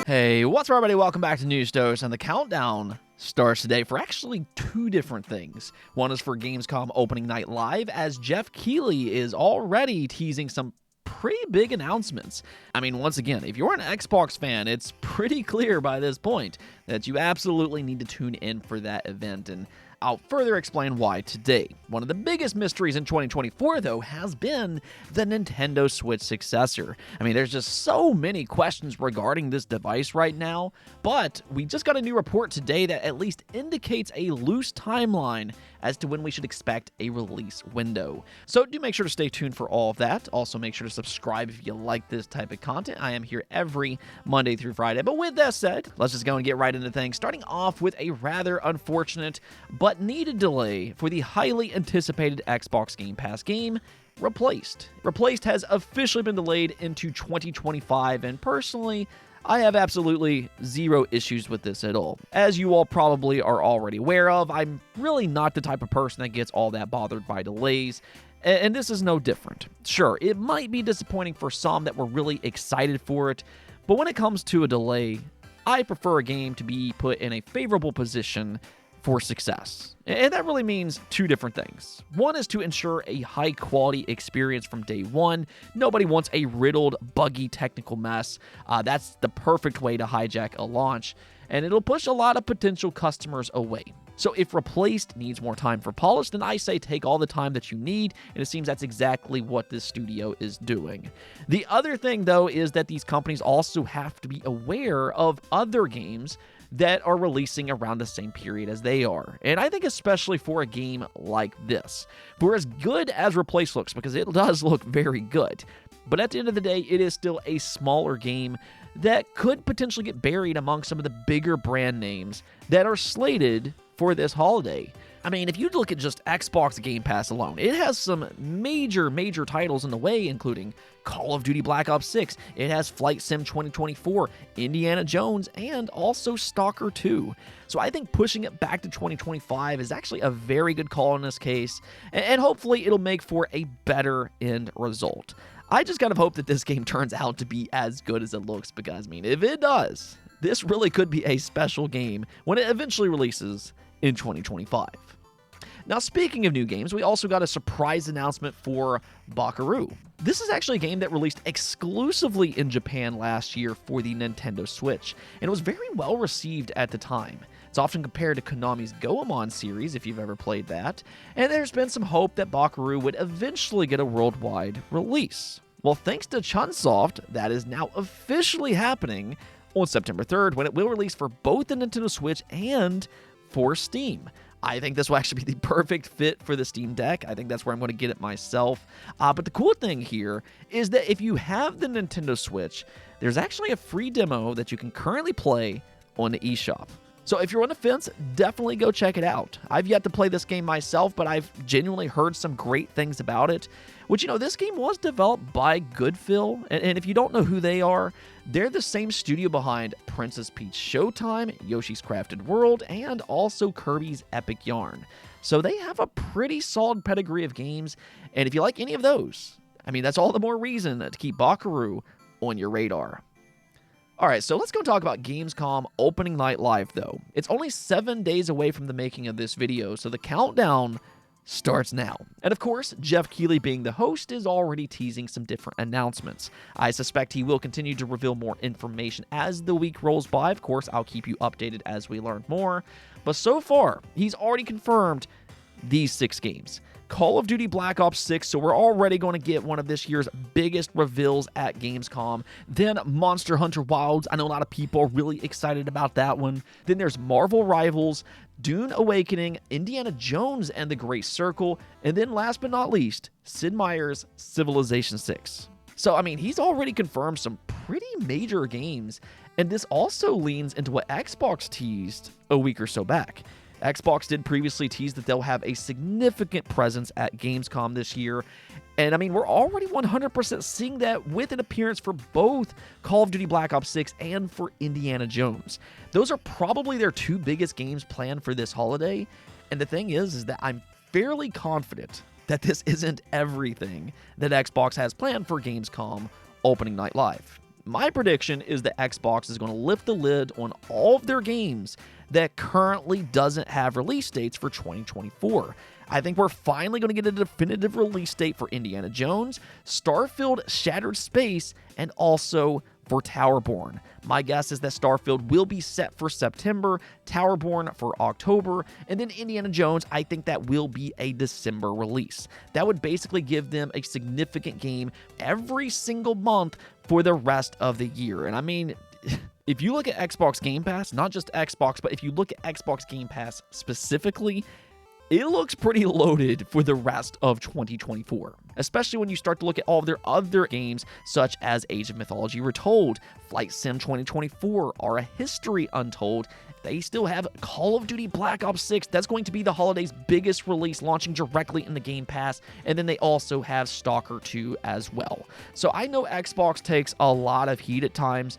Hey, what's up, everybody? Welcome back to News Dose, and the countdown starts today for actually two different things. One is for Gamescom opening night live, as Jeff Keighley is already teasing some pretty big announcements. I mean, once again, if you're an Xbox fan, it's pretty clear by this point that you absolutely need to tune in for that event, and I'll further explain why today. One of the biggest mysteries in 2024, though, has been the Nintendo Switch successor. I mean, there's just so many questions regarding this device right now, but we just got a new report today that at least indicates a loose timeline as to when we should expect a release window. So do make sure to stay tuned for all of that. Also, make sure to subscribe if you like this type of content. I am here every Monday through Friday. But with that said, let's just go and get right into things, starting off with a rather unfortunate but needed delay for the highly anticipated Xbox Game Pass game, Replaced. Replaced has officially been delayed into 2025, and personally, I have absolutely zero issues with this at all. As you all probably are already aware of, I'm really not the type of person that gets all that bothered by delays, and this is no different. Sure, it might be disappointing for some that were really excited for it, but when it comes to a delay, I prefer a game to be put in a favorable position for success. And that really means two different things. One is to ensure a high-quality experience from day one. Nobody wants a riddled, buggy technical mess. That's the perfect way to hijack a launch, and it'll push a lot of potential customers away. So if Replaced needs more time for polish, then I say take all the time that you need, and it seems that's exactly what this studio is doing. The other thing, though, is that these companies also have to be aware of other games that are releasing around the same period as they are. And I think especially for a game like this, for as good as Replaced looks, because it does look very good, but at the end of the day, it is still a smaller game that could potentially get buried among some of the bigger brand names that are slated for this holiday. I mean, if you look at just Xbox Game Pass alone, it has some major titles in the way, including Call of Duty Black Ops 6, it has Flight Sim 2024, Indiana Jones, and also Stalker 2. So I think pushing it back to 2025 is actually a very good call in this case, and hopefully it'll make for a better end result. I just kind of hope that this game turns out to be as good as it looks, because, I mean, if it does, this really could be a special game when it eventually releases in 2025. Now, speaking of new games, we also got a surprise announcement for Bakeru. This is actually a game that released exclusively in Japan last year for the Nintendo Switch, and it was very well received at the time. It's often compared to Konami's Goemon series, if you've ever played that, and there's been some hope that Bakeru would eventually get a worldwide release. Well, thanks to Chunsoft, that is now officially happening on September 3rd, when it will release for both the Nintendo Switch and for Steam. I think this will actually be the perfect fit for the Steam Deck. I think that's where I'm going to get it myself. But the cool thing here is that if you have the Nintendo Switch, there's actually a free demo that you can currently play on the eShop. So if you're on the fence, definitely go check it out. I've yet to play this game myself, but I've genuinely heard some great things about it. Which, this game was developed by Goodfill, and if you don't know who they are, they're the same studio behind Princess Peach Showtime, Yoshi's Crafted World, and also Kirby's Epic Yarn. So they have a pretty solid pedigree of games, and if you like any of those, I mean, that's all the more reason to keep Bakeru on your radar. Alright, so let's go talk about Gamescom opening night live, though. It's only 7 days away from the making of this video, so the countdown starts now. And of course, Jeff Keighley, being the host, is already teasing some different announcements. I suspect he will continue to reveal more information as the week rolls by. Of course, I'll keep you updated as we learn more. But so far, he's already confirmed these 6 games. Call of Duty Black Ops 6, so we're already going to get one of this year's biggest reveals at Gamescom. Then Monster Hunter Wilds, I know a lot of people are really excited about that one. Then there's Marvel Rivals, Dune Awakening, Indiana Jones and the Great Circle, and then last but not least, Sid Meier's Civilization 6. So, I mean, he's already confirmed some pretty major games, and this also leans into what Xbox teased a week or so back. Xbox did previously tease that they'll have a significant presence at Gamescom this year, and I mean, we're already 100% seeing that with an appearance for both Call of Duty Black Ops 6 and for Indiana Jones. Those are probably their 2 biggest games planned for this holiday, and the thing is that I'm fairly confident that this isn't everything that Xbox has planned for Gamescom opening night live. My prediction is that Xbox is going to lift the lid on all of their games that currently doesn't have release dates for 2024. I think we're finally going to get a definitive release date for Indiana Jones, Starfield Shattered Space, and also for Towerborn. My guess is that Starfield will be set for September, Towerborn for October, and then Indiana Jones, I think that will be a December release. That would basically give them a significant game every single month for the rest of the year. And I mean, if you look at Xbox Game Pass, not just Xbox, but if you look at Xbox Game Pass specifically, it looks pretty loaded for the rest of 2024, especially when you start to look at all of their other games, such as Age of Mythology Retold, Flight Sim 2024, or A History Untold. They still have Call of Duty Black Ops 6. That's going to be the holiday's biggest release, launching directly in the Game Pass. And then they also have Stalker 2 as well. So I know Xbox takes a lot of heat at times,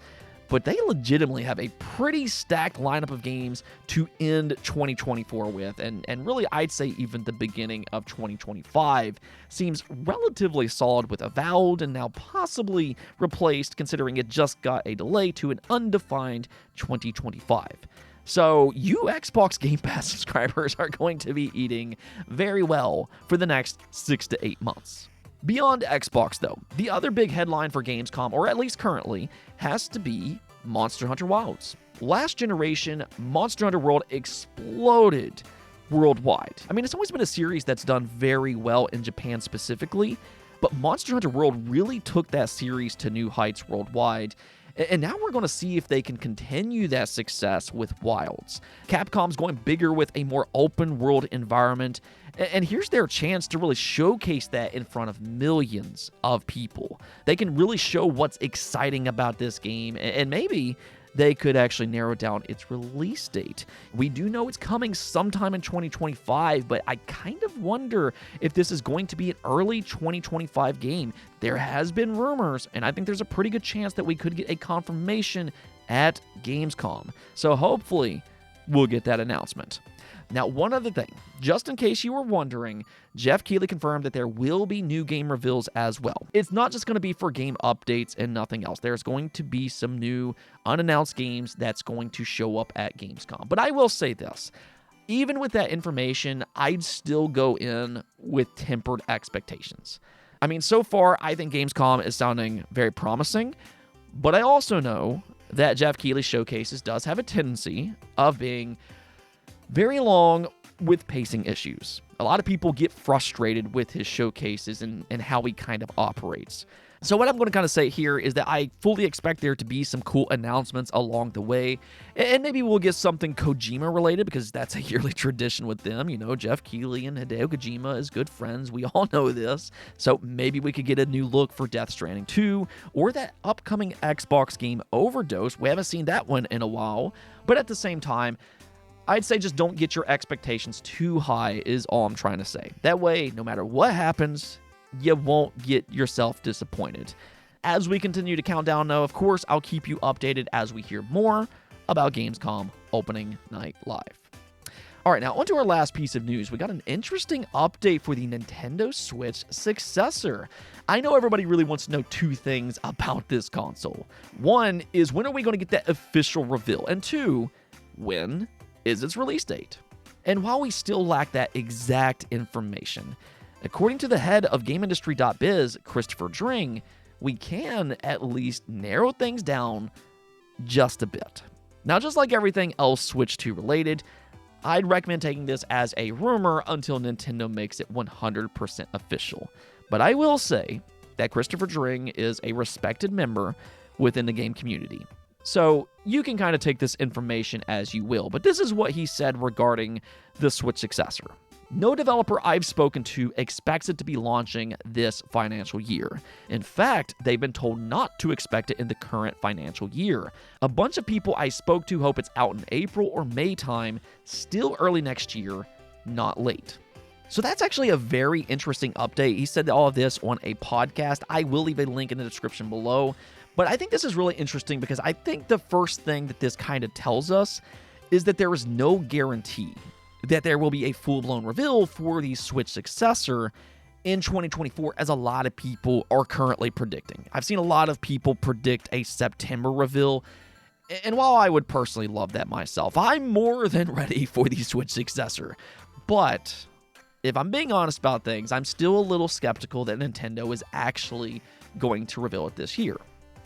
but they legitimately have a pretty stacked lineup of games to end 2024 with. And really, I'd say even the beginning of 2025 seems relatively solid, with Avowed and now possibly replaced, considering it just got a delay, to an undefined 2025. So you Xbox Game Pass subscribers are going to be eating very well for the next 6 to 8 months. Beyond Xbox, though, the other big headline for Gamescom, or at least currently, has to be Monster Hunter Wilds. Last generation, Monster Hunter World exploded worldwide. I mean, it's always been a series that's done very well in Japan specifically, but Monster Hunter World really took that series to new heights worldwide. And now we're going to see if they can continue that success with Wilds. Capcom's going bigger with a more open world environment, and here's their chance to really showcase that in front of millions of people. They can really show what's exciting about this game, and maybe they could actually narrow down its release date. We do know it's coming sometime in 2025, but I kind of wonder if this is going to be an early 2025 game. There has been rumors, and I think there's a pretty good chance that we could get a confirmation at Gamescom. So hopefully we'll get that announcement. Now, one other thing, just in case you were wondering, Jeff Keighley confirmed that there will be new game reveals as well. It's not just going to be for game updates and nothing else. There's going to be some new unannounced games that's going to show up at Gamescom. But I will say this, even with that information, I'd still go in with tempered expectations. I mean, so far, I think Gamescom is sounding very promising, but I also know that Jeff Keighley's showcases does have a tendency of being very long with pacing issues. A lot of people get frustrated with his showcases and how he kind of operates. So what I'm going to kind of say here is that I fully expect there to be some cool announcements along the way, and maybe we'll get something Kojima related, because that's a yearly tradition with them. You know, Jeff Keighley and Hideo Kojima is good friends. We all know this. So maybe we could get a new look for Death Stranding 2, or that upcoming Xbox game Overdose. We haven't seen that one in a while, but at the same time, I'd say just don't get your expectations too high is all I'm trying to say. That way, no matter what happens, you won't get yourself disappointed. As we continue to count down, though, of course, I'll keep you updated as we hear more about Gamescom opening night live. All right, now onto our last piece of news. We got an interesting update for the Nintendo Switch successor. I know everybody really wants to know two things about this console. One is, when are we going to get that official reveal? And two, when is its release date? And while we still lack that exact information, according to the head of GameIndustry.biz, Christopher Dring, we can at least narrow things down just a bit. Now, just like everything else Switch 2 related, I'd recommend taking this as a rumor until Nintendo makes it 100% official. But I will say that Christopher Dring is a respected member within the game community. So you can kind of take this information as you will, but this is what he said regarding the Switch successor. No developer I've spoken to expects it to be launching this financial year. In fact, they've been told not to expect it in the current financial year. A bunch of people I spoke to hope it's out in April or May time, still early next year, not late. So that's actually a very interesting update. He said all of this on a podcast. I will leave a link in the description below. But I think this is really interesting because I think the first thing that this kind of tells us is that there is no guarantee that there will be a full-blown reveal for the Switch successor in 2024 as a lot of people are currently predicting. I've seen a lot of people predict a September reveal, and while I would personally love that myself, I'm more than ready for the Switch successor. But if I'm being honest about things, I'm still a little skeptical that Nintendo is actually going to reveal it this year.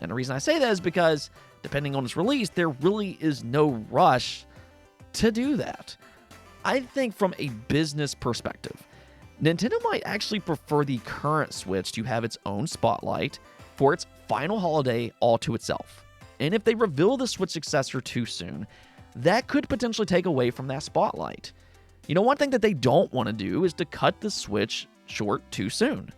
And the reason I say that is because, depending on its release, there really is no rush to do that. I think from a business perspective, Nintendo might actually prefer the current Switch to have its own spotlight for its final holiday all to itself. And if they reveal the Switch successor too soon, that could potentially take away from that spotlight. You know, one thing that they don't want to do is to cut the Switch short too soon.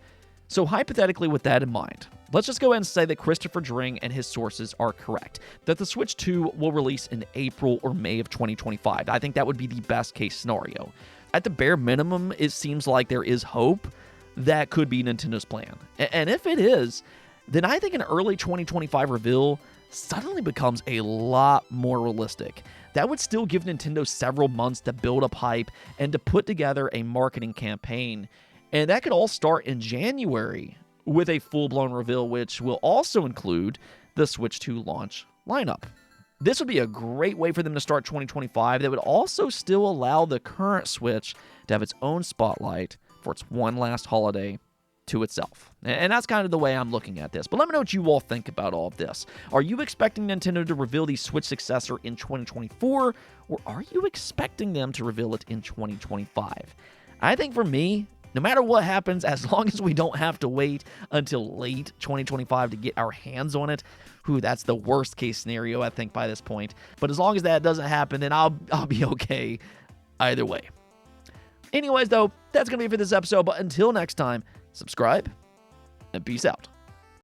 So hypothetically, with that in mind, let's just go ahead and say that Christopher Dring and his sources are correct, that the Switch 2 will release in April or May of 2025. I think that would be the best case scenario. At the bare minimum, it seems like there is hope that could be Nintendo's plan. And if it is, then I think an early 2025 reveal suddenly becomes a lot more realistic. That would still give Nintendo several months to build up hype and to put together a marketing campaign. And that could all start in January with a full-blown reveal, which will also include the Switch 2 launch lineup. This would be a great way for them to start 2025 that would also still allow the current Switch to have its own spotlight for its one last holiday to itself. And that's kind of the way I'm looking at this. But let me know what you all think about all of this. Are you expecting Nintendo to reveal the Switch successor in 2024, or are you expecting them to reveal it in 2025? I think for me, no matter what happens, as long as we don't have to wait until late 2025 to get our hands on it, that's the worst case scenario, I think, by this point. But as long as that doesn't happen, then I'll be okay either way. Anyways, though, that's going to be it for this episode. But until next time, subscribe and peace out.